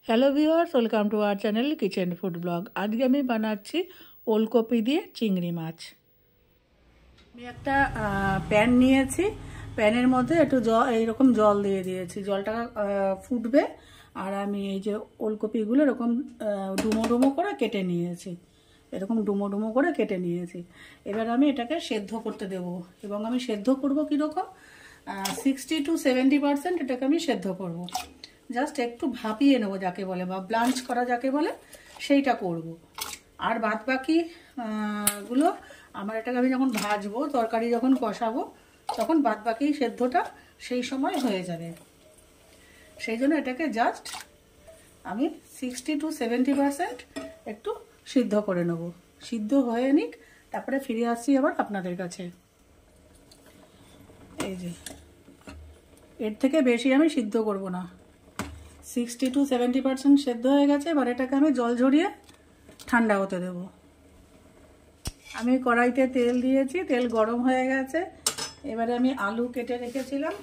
Hello viewers, welcome to our channel kitchen food blog. আজকে আমি বানাচ্ছি ওলকপি দিয়ে চিংড়ি মাছ। আমি একটা প্যান নিয়েছি, প্যানের মধ্যে একটু এইরকম জল দিয়ে দিয়েছি, জলটা ফুটবে। আর আমি এই যে ওলকপিগুলো এরকম ডুমো ডুমো করে কেটে নিয়েছি, এরকম ডুমো ডুমো করে কেটে নিয়েছি। এবার আমি এটাকে সেদ্ধ করতে দেব, এবং আমি সেদ্ধ করব কীরকম 60 to 70% এটাকে আমি সেদ্ধ করব। জাস্ট একটু ভাপিয়ে নেবো যাকে বলে, বা ব্লাঞ্চ করা যাকে বলে, সেইটা করব। আর বাদ বাকি গুলো আমার এটাকে আমি যখন ভাজবো, তরকারি যখন কষাবো, তখন বাদ বাকি সেদ্ধটা সেই সময় হয়ে যাবে। সেই জন্য এটাকে জাস্ট আমি 60 to 70% একটু সিদ্ধ করে নেব। সিদ্ধ হয়ে নিক, তারপরে ফিরে আসছি আবার আপনাদের কাছে। এই যে এর থেকে বেশি আমি সিদ্ধ করব না, 60 to 70% সেদ্ধ হয়ে গেছে। এবার এটাকে আমি জল ঝরিয়ে ঠান্ডা হতে দেব। আমি কড়াইতে তেল দিয়েছি, তেল গরম হয়ে গেছে। এবারে আমি আলু কেটে রেখেছিলাম,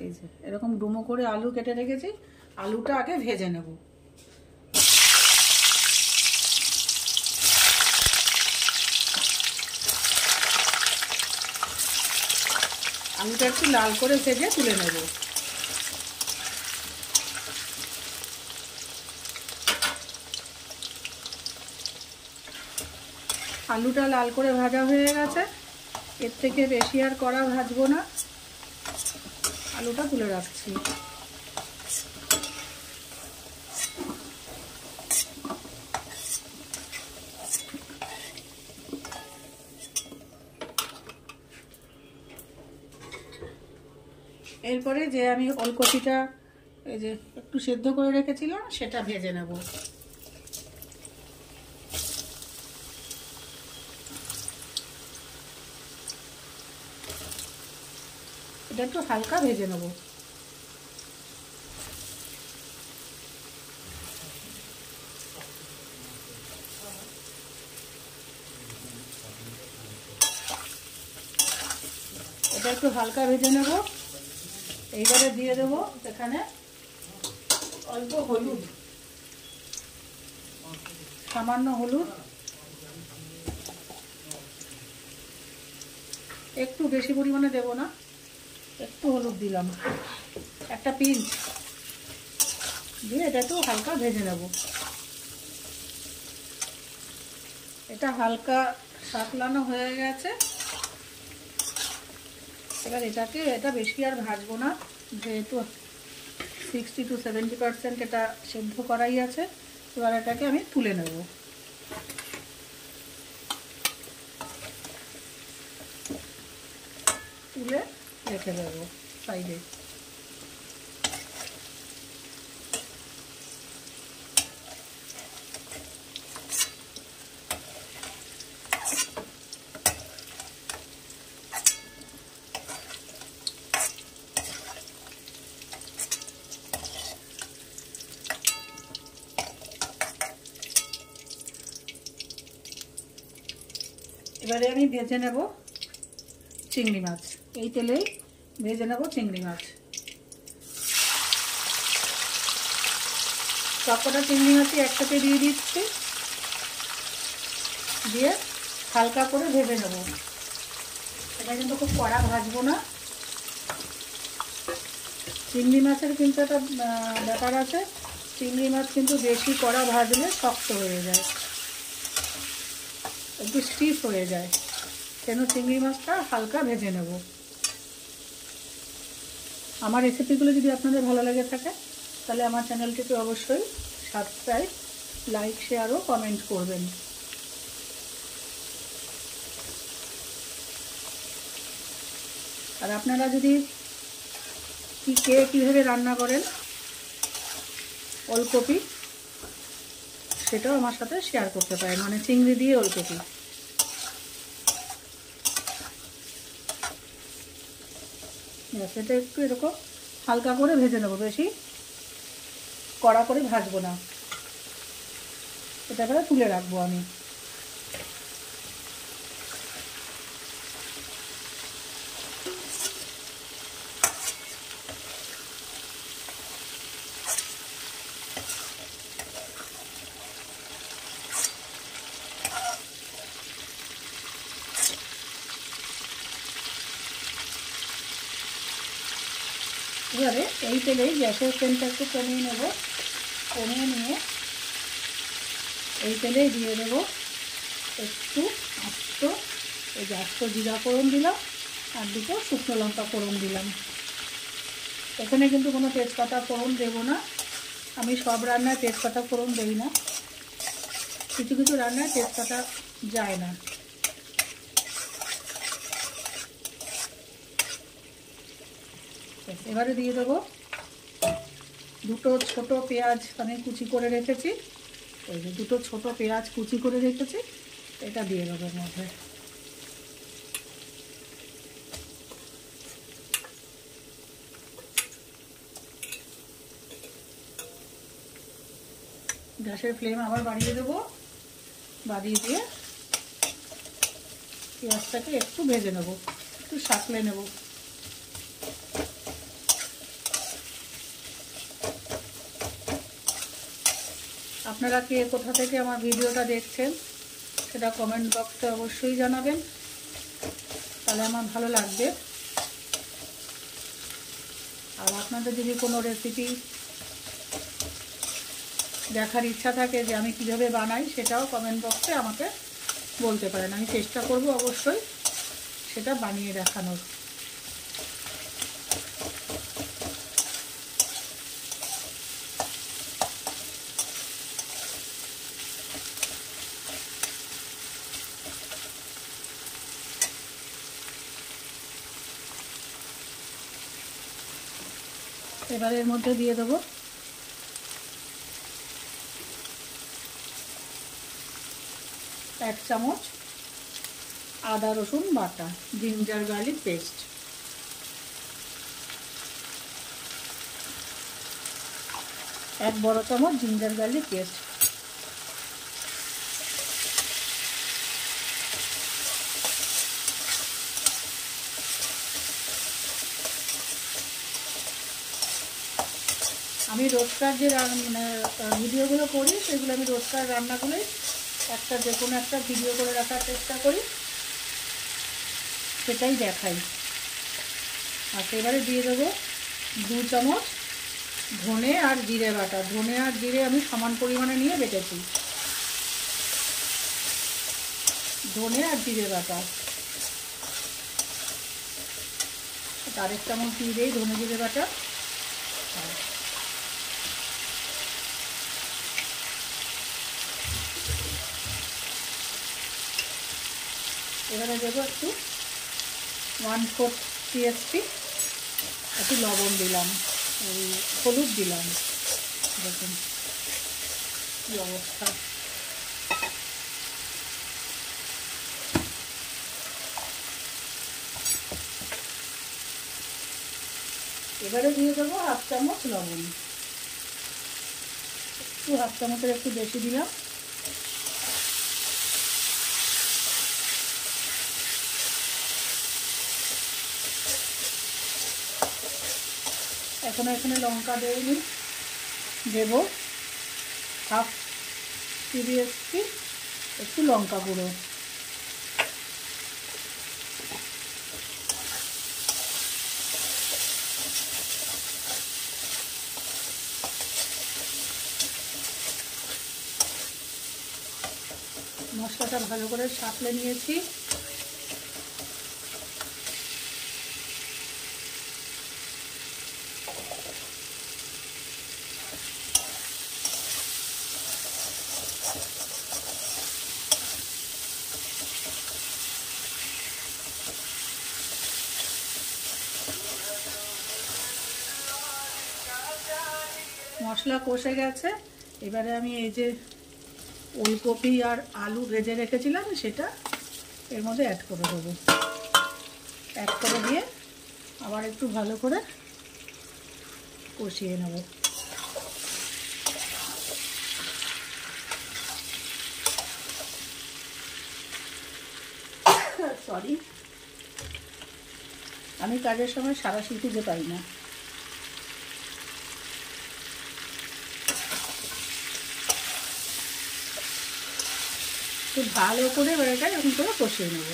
এই যে এরকম ডুমো করে আলু কেটে রেখেছি, আলুটা আগে ভেজে নেব। আলুটা একটু লাল করে ভেজে তুলে নেব। আলুটা লাল করে ভাজা হয়ে গেছে, এর থেকে বেশি আর কড়া ভাজবো না, আলুটা তুলে রাখছি। এরপরে যে আমি ওলকপিটা এই যে একটু সেদ্ধ করে রেখেছিলাম, সেটা ভেজে নেব। এটা একটু হালকা ভেজে নেব। এটা একটু হালকা ভেজে নেব। এইবারে দিয়ে দেব এখানে অল্প হলুদ, সামান্য হলুদ, একটু বেশি পরিমাণে দেব না, একটু হলুদ দিলাম, একটা পিঞ্চ দিয়ে এটা একটু হালকা ভেজে নেব। এটা হালকা সাতলানো হয়ে গেছে। এবার এটা বেশি আর ভাজবো না, যেহেতু 60 to 70% এটা সেদ্ধ করাই আছে। এবার এটাকে আমি তুলে নেব। তুলে রেখে দেবো সাইডে। এবারে আমি ভেজে নেব চিংড়ি মাছ, এই তেলেই ভেজে নেব চিংড়ি মাছ। সবকটা চিংড়ি মাছই একসাথে দিয়ে দিচ্ছি, দিয়ে হালকা করে ভেজে নেব। এটা কিন্তু খুব কড়া ভাজবো না। চিংড়ি মাছের কিন্তু একটা ব্যাপার আছে, চিংড়ি মাছ কিন্তু বেশি কড়া ভাজলে শক্ত হয়ে যায়, একটু স্টিফ হয়ে যায়, কেন চিংড়ি মাছটা হালকা ভেজে নেব। আমার রেসিপিগুলো যদি আপনাদের ভালো লেগে থাকে, তাহলে আমার চ্যানেলটিকে অবশ্যই সাবস্ক্রাইব, লাইক, শেয়ার ও কমেন্ট করবেন। আর আপনারা যদি কীভাবে রান্না করেন ওলকপি, সেটাও আমার সাথে শেয়ার করতে পারেন, মানে চিংড়ি দিয়ে ওলকপি। সেটা একটু এরকম হালকা করে ভেজে নেব, বেশি কড়া করে ভাজবো না। এটা করে তুলে রাখবো আমি। এবারে এই তেলেই গ্যাসের ফ্লেমটা একটু কমিয়ে নেব, কমিয়ে নিয়ে এই তেলেই দিয়ে দেবো একটু আস্ত এই যে আস্ত জিরা ফোড়ন দিলাম আর দুটো শুকনো লঙ্কা ফোড়ন দিলাম। এখানে কিন্তু কোনো তেজপাতা ফোড়ন দেবো না, আমি সব রান্নায় তেজপাতা ফোড়ন দেই না, কিছু কিছু রান্নায় তেজপাতা যায় না। এবারে দিয়ে দেবো দুটো ছোট পেঁয়াজ আমি কুচি করে রেখেছি, ওই যে দুটো ছোট পেঁয়াজ কুচি করে রেখেছি, এটা দিয়ে দেবো এর মধ্যে। গ্যাসের ফ্লেম আবার বাড়িয়ে দেবো, বাড়িয়ে দিয়ে পেঁয়াজটাকে একটু ভেজে নেব, একটু সাঁতলে নেব। আপনারা কে কোথা থেকে আমার ভিডিওটা দেখছেন সেটা কমেন্ট বক্সে অবশ্যই জানাবেন, তাহলে আমার ভালো লাগবে। আর আপনাদের যদি কোনো রেসিপি দেখার ইচ্ছা থাকে যে আমি কিভাবে বানাই, সেটাও কমেন্ট বক্সে আমাকে বলতে পারেন, আমি চেষ্টা করব অবশ্যই সেটা বানিয়ে দেখানোর। এবারে এর মধ্যে দিয়ে দেবো 1 চামচ আদা রসুন বাটা, জিঞ্জার গার্লিক পেস্ট, 1 বড় চামচ জিঞ্জার গার্লিক পেস্ট। আমি রোজকার যে ভিডিওগুলো করি সেগুলো আমি রোজকার রান্নাগুলোই একটা যে কোনো একটা ভিডিও করে রাখার চেষ্টা করি, সেটাই দেখাই। আর এবারে দিয়ে দেবো 2 চামচ ধনে আর জিরে বাটা, ধনে আর জিরে আমি সমান পরিমাণে নিয়ে বেটেছি, ধনে আর জিরে বাটা। আর 1 চামচ দিয়ে দেই ধনে জিরে বাটা। এবারে দেবো একটু 1/4 টিএসপি, একটু লবণ দিলাম, ওই হলুদ দিলাম, দেখুন কি অবস্থা। এবারে দিয়ে দেবো 1/2 চামচ লবণ, একটু 1/2 চামচের একটু বেশি দিলাম। এখানে লঙ্কা দেইনি, দেব 1/2 টিএসপি একটু লঙ্কা গুঁড়ো। মশলাটা ভালো করে সাঁতলে নিয়েছি। মশলা কষে গেছে, এবারে আমি এই যে ওলকপি আর আলু ভেজে রেখেছিলাম সেটা এর মধ্যে অ্যাড করে দেবো। অ্যাড করে দিয়ে আবার একটু ভালো করে কষিয়ে নেব। সরি, আমি কাজের সময় সাঁড়াশি খুঁজে পাই না। খুব ভালো করে এবারটা এরকম করে কষিয়ে নেব।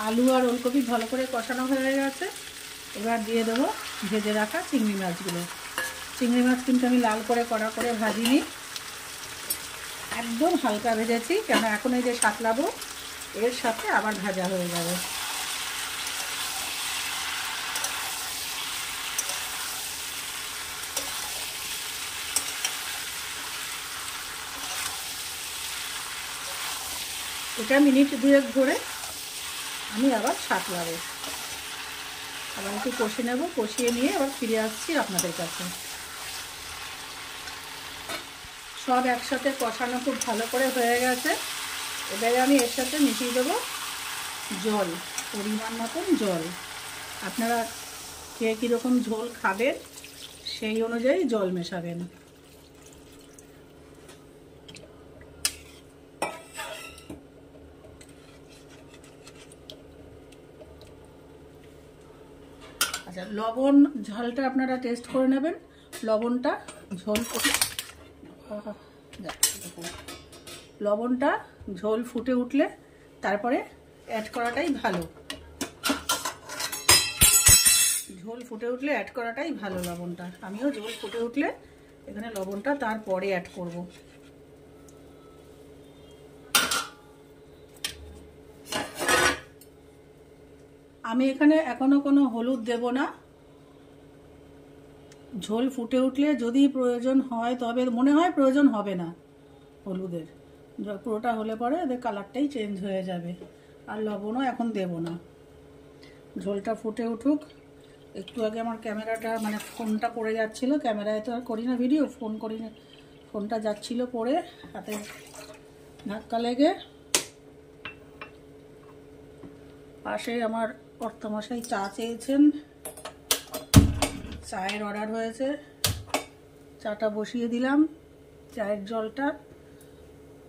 আলু আর ওলকপি ভালো করে কষানো হয়ে গেছে। এবার দিয়ে দেবো ভেজে রাখা চিংড়ি মাছগুলো। চিংড়ি মাছ কিন্তু আমি লাল করে কড়া করে ভাজিনি, একদম হালকা ভেজেছি, কেন এখন এই যে সাতলাবো এর সাথে আবার ভাজা হয়ে যাবে। এটা মিনিট 2 ধরে আমি আবার সাতলাবো, আবার একটু কষে নেব, কষিয়ে নিয়ে আবার ফিরে আসছি আপনাদের কাছে। সব একসাথে কষানো খুব ভালো করে হয়ে গেছে। এবারে আমি এর সাথে মিশিয়ে দেবো জল, পরিমাণ মতন জল। আপনারা কে কীরকম ঝোল খাবেন সেই অনুযায়ী জল মেশাবেন। আচ্ছা, লবণ ঝালটা আপনারা টেস্ট করে নেবেন। লবণটা ঝোল ফুটে উঠলে তারপরে অ্যাড করাটাই ভালো। ঝোল ফুটে উঠলে অ্যাড করাটাই ভালো লবণটা। আমিও ঝোল ফুটে উঠলে এখানে লবণটা তারপরে অ্যাড করব। আমি এখানে এখনো কোনো হলুদ দেব না। ঝোল ফুটে উঠলে যদি প্রয়োজন হয়, তবে মনে হয় প্রয়োজন হবে না হলুদের, পুরোটা হলে পরে এদের কালারটাই চেঞ্জ হয়ে যাবে। আর লবণও এখন দেব না। ঝোলটা ফুটে উঠুক। একটু আগে আমার ক্যামেরাটা মানে ফোনটা পড়ে যাচ্ছিলো, ক্যামেরায় তো আর করি না ভিডিও, ফোনটা যাচ্ছিল পড়ে, হাতে ধাক্কা লেগে। পাশে আমার কর্তামশাই চা চেয়েছেন, চায়ের অর্ডার হয়েছে, চাটা বসিয়ে দিলাম। চায়ের জলটা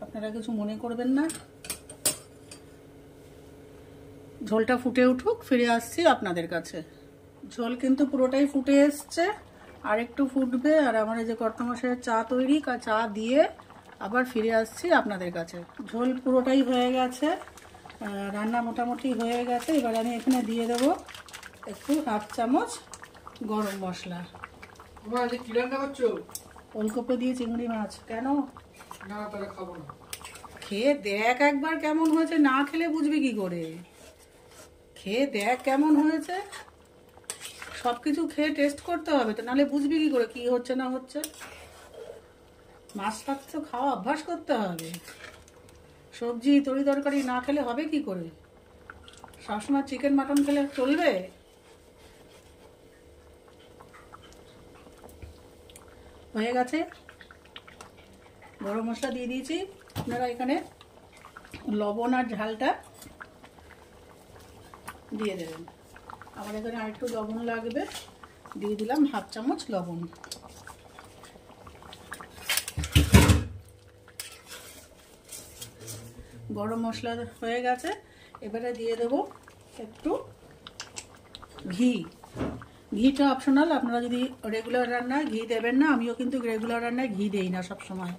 আপনারা কিছু মনে করবেন না। ঝোলটা ফুটে উঠুক, ফিরে আসছি আপনাদের কাছে। ঝোল কিন্তু পুরোটাই ফুটে এসছে, আর একটু ফুটবে। আর আমার এই যে কর্তামশাইয়ের চা তৈরি, চা দিয়ে আবার ফিরে আসছি আপনাদের কাছে। ঝোল পুরোটাই হয়ে গেছে, রান্না মোটামুটি হয়ে গেছে। এবার আমি এখানে দিয়ে দেবো একটু 1/2 চামচ গরম মশলা। কি রান্না করছো? ওলকপি দিয়ে চিংড়ি মাছ। কেন? না, তাহলে খাবো না। খেয়ে দেখ একবার কেমন হয়েছে, না খেলে বুঝবি কি করে? খেয়ে দেখ কেমন হয়েছে। সব কিছু খেয়ে টেস্ট করতে হবে তো, নাহলে বুঝবি কি করে কি হচ্ছে না হচ্ছে। মাছ ফাছ তো খাওয়া অভ্যাস করতে হবে। সবজি তরি তরকারি না খেলে হবে কি করে? সবসময় চিকেন মাটন খেলে চলবে? হয়ে গেছে, গরম মশলা দিয়ে দিয়েছি। আপনারা এখানে লবণ আর ঝালটা দিয়ে দেবেন। আমার এখানে আরেকটু লবণ লাগবে, দিয়ে দিলাম 1/2 চামচ লবণ। গরম মশলা হয়ে গেছে। এবারে দিয়ে দেব একটু ঘি। ঘিটা অপশনাল, আপনারা যদি রেগুলার রান্নায় ঘি দেবেন না। আমিও কিন্তু রেগুলার রান্নায় ঘি দেই না সব সময়।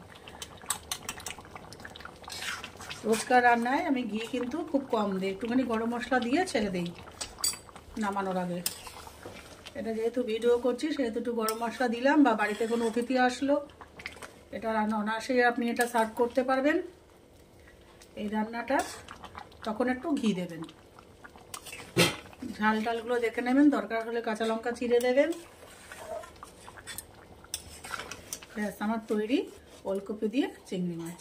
রোজকার রান্নায় আমি ঘি কিন্তু খুব কম দিই, একটুখানি গরম মশলা দিয়ে ছেড়ে দিই নামানোর আগে। এটা যেহেতু ভিডিও করছি সেহেতু একটু গরম মশলা দিলাম, বা বাড়িতে কোনো অতিথি আসলো, এটা রান্না অনায়াসেই আপনি এটা সার্ভ করতে পারবেন এই রান্নাটা। তখন একটু ঘি দেবেন। ঝাল টালগুলো দেখে নেবেন, দরকার হলে কাঁচা লঙ্কা চিড়ে দেবেন। ব্যাস, আমার তৈরি ওলকপি দিয়ে চিংড়ি মাছ।